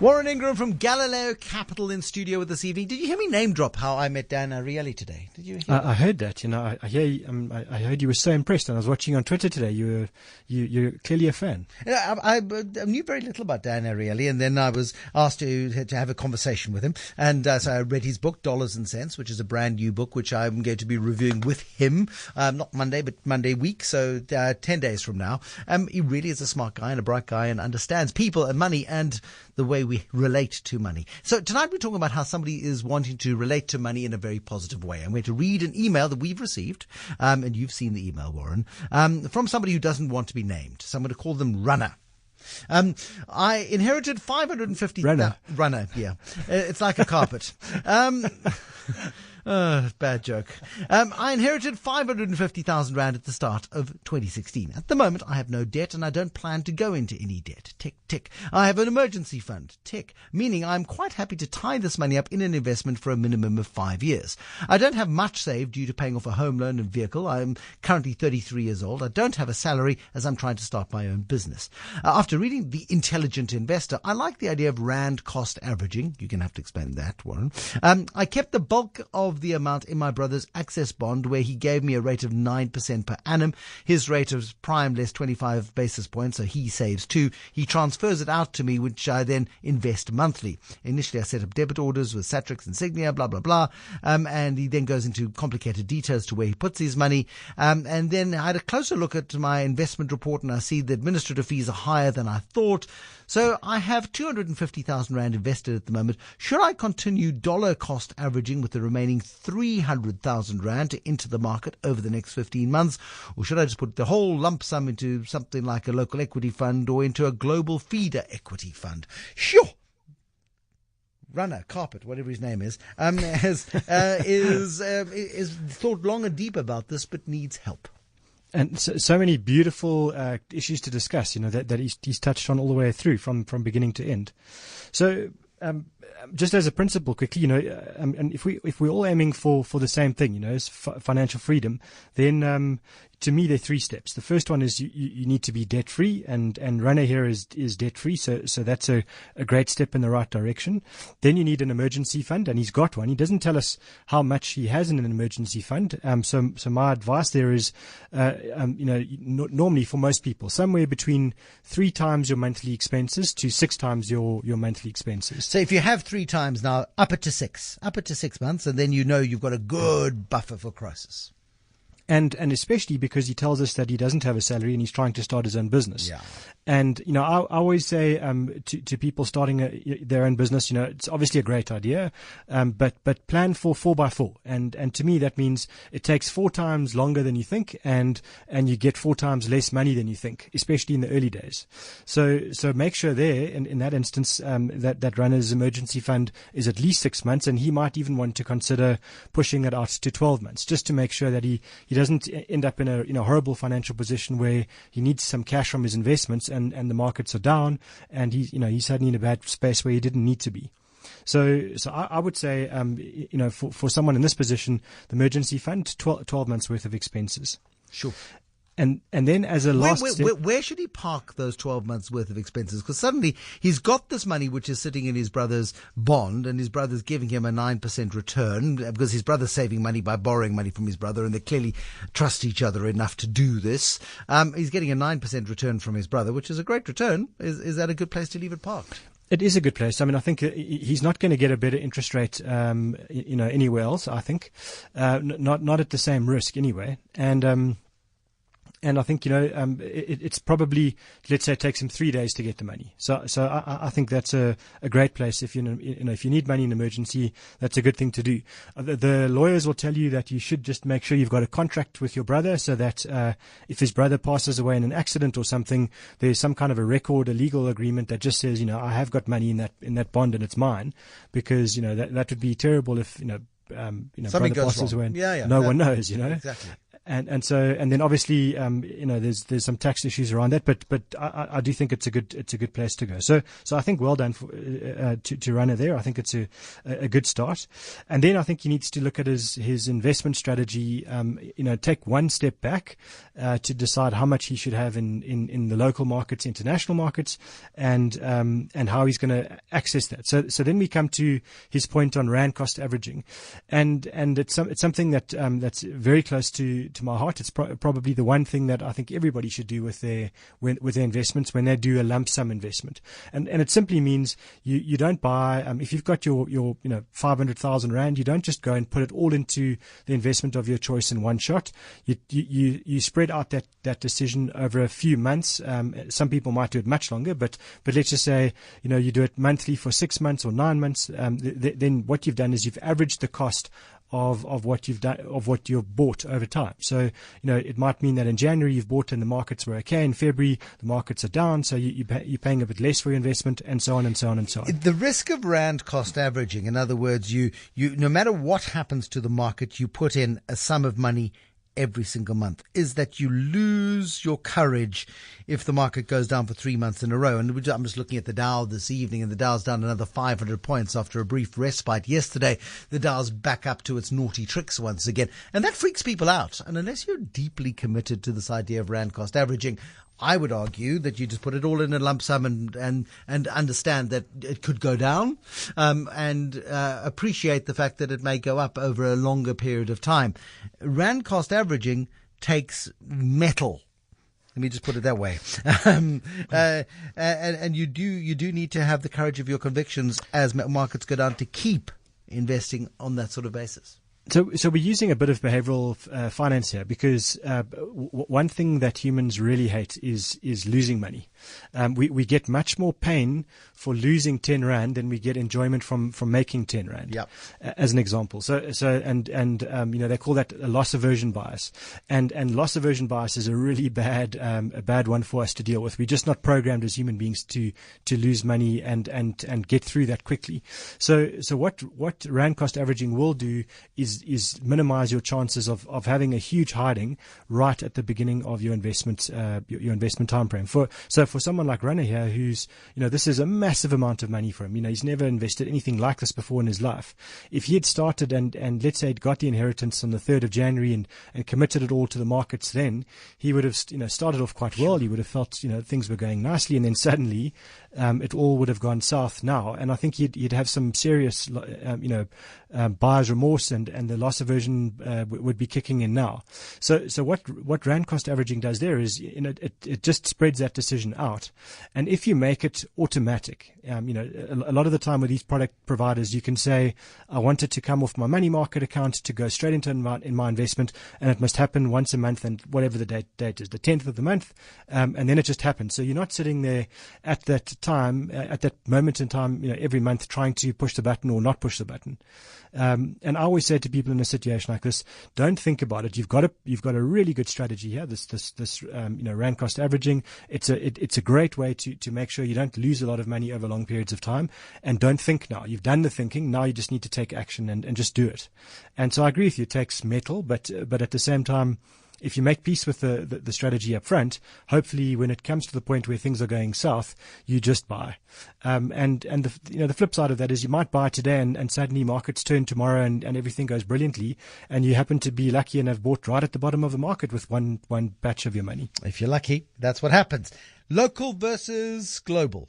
Warren Ingram from Galileo Capital in studio with us this evening. Did you hear me name drop how I met Dan Ariely today? Did you hear I heard that. I heard you were so impressed, and I was watching on Twitter today. You're clearly a fan. I knew very little about Dan Ariely, and then I was asked to have a conversation with him. And so I read his book, Dollars and Cents, which is a brand new book, which I'm going to be reviewing with him, not Monday, but Monday week, so 10 days from now. He really is a smart guy and a bright guy and understands people and money and the way we relate to money. So tonight we're talking about how somebody is wanting to relate to money in a very positive way. I'm going to read an email that we've received, and you've seen the email, Warren, from somebody who doesn't want to be named. So I'm going to call them Runner. I inherited 550... Runner, yeah. It's like a carpet. Bad joke. I inherited 550,000 Rand at the start of 2016. At the moment, I have no debt and I don't plan to go into any debt. Tick, tick. I have an emergency fund. Tick. Meaning I'm quite happy to tie this money up in an investment for a minimum of 5 years. I don't have much saved due to paying off a home loan and vehicle. I'm currently 33 years old. I don't have a salary as I'm trying to start my own business. After reading The Intelligent Investor, I like the idea of Rand cost averaging. You're going to have to explain that, Warren. I kept the bulk of the amount in my brother's access bond where he gave me a rate of 9% per annum. His rate is prime less 25 basis points, so he saves 2. He transfers it out to me, which I then invest monthly. Initially, I set up debit orders with Satrix Insignia, blah, blah, blah. And he then goes into complicated details to where he puts his money. And then I had a closer look at my investment report and I see the administrative fees are higher than I thought. So I have 250,000 Rand invested at the moment. Should I continue dollar cost averaging with the remaining 300,000 Rand to enter the market over the next 15 months? Or should I just put the whole lump sum into something like a local equity fund or into a global feeder equity fund? Sure. Runner, Carpet, whatever his name is thought long and deep about this, but needs help. And so many beautiful issues to discuss, that he's touched on all the way through from beginning to end. So just as a principle, quickly, and if we're all aiming for the same thing, is financial freedom, then to me, there are 3 steps. The first one is you need to be debt free, and Runner here is debt free, so that's a great step in the right direction. Then you need an emergency fund, and he's got one. He doesn't tell us how much he has in an emergency fund. So my advice there is, normally for most people, somewhere between 3 times your monthly expenses to 6 times your monthly expenses. So if you have 3 times now, up it to 6 months, and then you've got a good buffer for crisis. And especially because he tells us that he doesn't have a salary and he's trying to start his own business. Yeah. And, I always say to people starting their own business, it's obviously a great idea, but plan for 4x4. And to me, that means it takes 4 times longer than you think, and you get 4 times less money than you think, especially in the early days. So make sure there, in that instance, that Runner's emergency fund is at least 6 months, and he might even want to consider pushing that out to 12 months, just to make sure that he doesn't end up in a horrible financial position where he needs some cash from his investments and the markets are down and he's suddenly in a bad space where he didn't need to be. So I would say, for someone in this position, the emergency fund, 12 months worth of expenses. Sure. And then as a last step, where should he park those 12 months worth of expenses? Because suddenly he's got this money which is sitting in his brother's bond, and his brother's giving him a 9% return because his brother's saving money by borrowing money from his brother, and they clearly trust each other enough to do this. He's getting a 9% return from his brother, which is a great return. Is that a good place to leave it parked? It is a good place. I mean, I think he's not going to get a better interest rate, anywhere else. I think, not at the same risk anyway. And I think, it's probably, let's say it takes him 3 days to get the money. So I think that's a great place. If if you need money in emergency, that's a good thing to do. The lawyers will tell you that you should just make sure you've got a contract with your brother so that, if his brother passes away in an accident or something, there's some kind of a record, a legal agreement that just says, I have got money in that bond and it's mine, because, that would be terrible if, Something brother goes passes wrong. away and Yeah, no one knows, Exactly. And then obviously, there's some tax issues around that, but I do think it's a good place to go. So I think well done to Runner there. I think it's a good start. And then I think he needs to look at his investment strategy, take one step back, to decide how much he should have in the local markets, international markets, and how he's going to access that. So then we come to his point on rand cost averaging, and it's something that's very close to my heart. It's probably the one thing that I think everybody should do with their investments when they do a lump sum investment, and it simply means you don't buy, if you've got your 500,000 rand, you don't just go and put it all into the investment of your choice in one shot. You spread out that decision over a few months. Some people might do it much longer, but let's just say you do it monthly for 6 months or 9 months. Then what you've done is you've averaged the cost of what you've done, of what you've bought over time. So, it might mean that in January you've bought and the markets were okay. In February, the markets are down. So you're paying a bit less for your investment, and so on and so on and so on. The risk of rand cost averaging, in other words, you no matter what happens to the market, you put in a sum of money every single month, is that you lose your courage if the market goes down for 3 months in a row. And I'm just looking at the Dow this evening, and the Dow's down another 500 points after a brief respite yesterday. The Dow's back up to its naughty tricks once again. And that freaks people out. And unless you're deeply committed to this idea of rand cost averaging, I would argue that you just put it all in a lump sum and understand that it could go down, and appreciate the fact that it may go up over a longer period of time. Rand cost averaging takes metal. Let me just put it that way. And you do need to have the courage of your convictions as markets go down to keep investing on that sort of basis. So we're using a bit of behavioral finance here, because one thing that humans really hate is losing money. We get much more pain for losing 10 rand than we get enjoyment from making 10 rand. Yep. As an example. So they call that a loss aversion bias, and loss aversion bias is a really bad one for us to deal with. We're just not programmed as human beings to lose money and get through that quickly. So what rand cost averaging will do is minimize your chances of having a huge hiding right at the beginning of your investment time frame. For someone like Runner here, who's, this is a massive amount of money for him. He's never invested anything like this before in his life. If he had started and let's say he'd got the inheritance on the 3rd of January and committed it all to the markets, then he would have, started off quite well. He would have felt, things were going nicely, and then suddenly, it all would have gone south now. And I think he'd have some serious, buyer's remorse, and the loss aversion would be kicking in now. So what rand cost averaging does there is, it just spreads that decision out. And if you make it automatic, a lot of the time with these product providers, you can say, I want it to come off my money market account to go straight into in my investment, and it must happen once a month, and whatever the date is, the 10th of the month, and then it just happens. So you're not sitting there at that time, at that moment in time, every month trying to push the button or not push the button. And I always say to people in a situation like this, don't think about it. You've got a really good strategy here. This rand cost averaging. It's a great way to make sure you don't lose a lot of money over long periods of time. And don't think now. You've done the thinking. Now you just need to take action and just do it. And so I agree with you. It takes metal, but at the same time, if you make peace with the strategy up front, hopefully when it comes to the point where things are going south, you just buy. And the flip side of that is you might buy today and suddenly markets turn tomorrow and everything goes brilliantly, and you happen to be lucky and have bought right at the bottom of the market with one batch of your money. If you're lucky, that's what happens. Local versus global.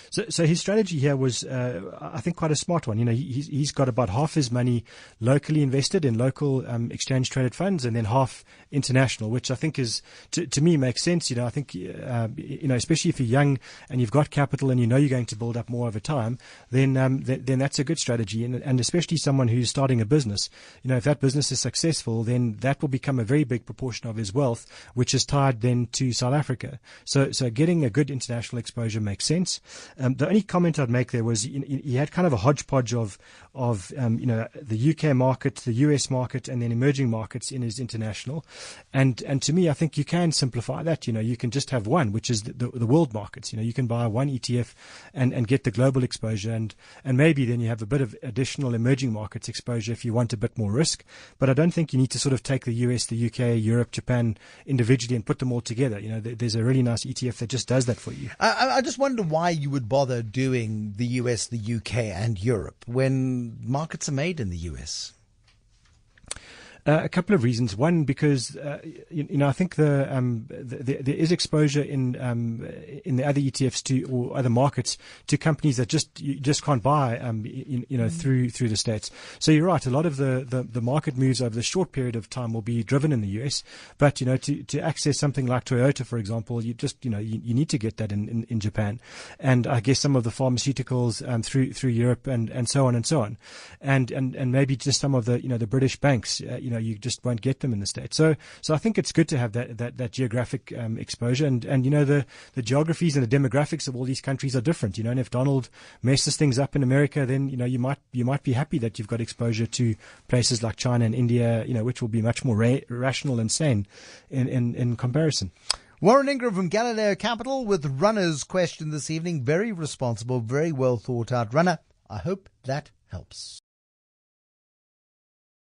So his strategy here was, I think, quite a smart one. He's got about half his money locally invested in local exchange traded funds, and then half international, which I think is, to me, makes sense. I think, especially if you're young and you've got capital and you're going to build up more over time, then that's a good strategy. And especially someone who's starting a business, if that business is successful, then that will become a very big proportion of his wealth, which is tied then to South Africa. So getting a good international exposure makes sense. The only comment I'd make there was he had kind of a hodgepodge of the UK market, the US market, and then emerging markets in his international. And to me, I think you can simplify that. You can just have one, which is the world markets. You can buy one ETF and get the global exposure, and maybe then you have a bit of additional emerging markets exposure if you want a bit more risk. But I don't think you need to sort of take the US, the UK, Europe, Japan individually and put them all together. There's a really nice ETF that just does that for you. I just wonder why you would bother doing the US, the UK, and Europe when markets are made in the US. A couple of reasons. One, because I think there is exposure in the other ETFs or other markets to companies that you just can't buy through the States. So you're right. A lot of the market moves over the short period of time will be driven in the US. But to access something like Toyota, for example, you need to get that in Japan, and I guess some of the pharmaceuticals through Europe and so on and so on, and maybe just some of the British banks. You just won't get them in the States. So I think it's good to have that geographic exposure, and the geographies and the demographics of all these countries are different. And if Donald messes things up in America, then you might be happy that you've got exposure to places like China and India, which will be much more rational and sane in comparison. Warren Ingram from Galileo Capital with Runner's question this evening. Very responsible, very well thought out. Runner, I hope that helps.